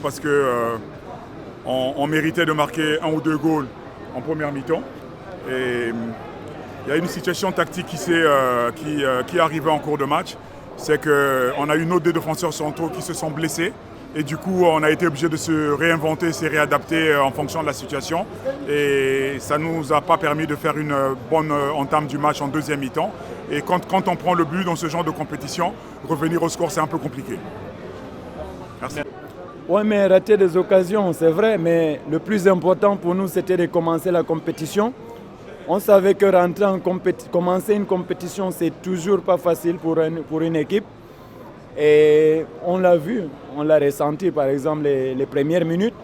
Parce que on méritait de marquer un ou deux goals en première mi-temps. Et il y a une situation tactique qui est arrivée en cours de match. C'est qu'on a eu nos deux défenseurs centraux qui se sont blessés. Et du coup, on a été obligé de se réinventer, se réadapter en fonction de la situation. Et ça ne nous a pas permis de faire une bonne entame du match en deuxième mi-temps. Et quand on prend le but dans ce genre de compétition, revenir au score, c'est un peu compliqué. Merci. Oui, mais rater des occasions, c'est vrai, mais le plus important pour nous, c'était de commencer la compétition. On savait que commencer une compétition, c'est toujours pas facile pour une équipe. Et on l'a vu, on l'a ressenti par exemple les premières minutes.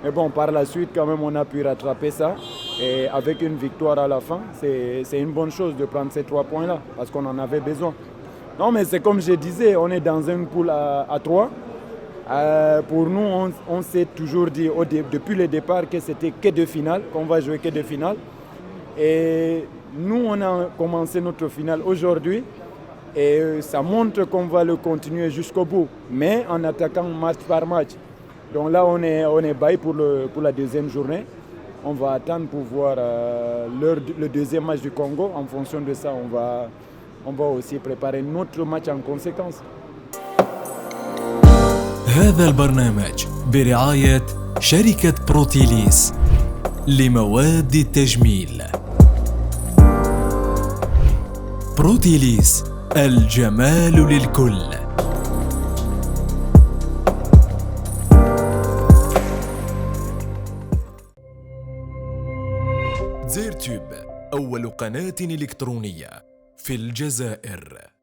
Mais bon, par la suite, quand même, on a pu rattraper ça. Et avec une victoire à la fin, c'est une bonne chose de prendre ces 3 points-là, parce qu'on en avait besoin. Non, mais c'est comme je disais, on est dans une poule à 3. Pour nous, on s'est toujours dit depuis le départ que c'était que de finale, qu'on va jouer que de finale. Et nous, on a commencé notre finale aujourd'hui et ça montre qu'on va le continuer jusqu'au bout, mais en attaquant match par match. Donc là, on est bail pour la deuxième journée. On va attendre pour voir le deuxième match du Congo. En fonction de ça, on va aussi préparer notre match en conséquence. هذا البرنامج برعاية شركة بروتيليس لمواد التجميل. بروتيليس، الجمال للكل. زيرتوب، أول قناة إلكترونية في الجزائر.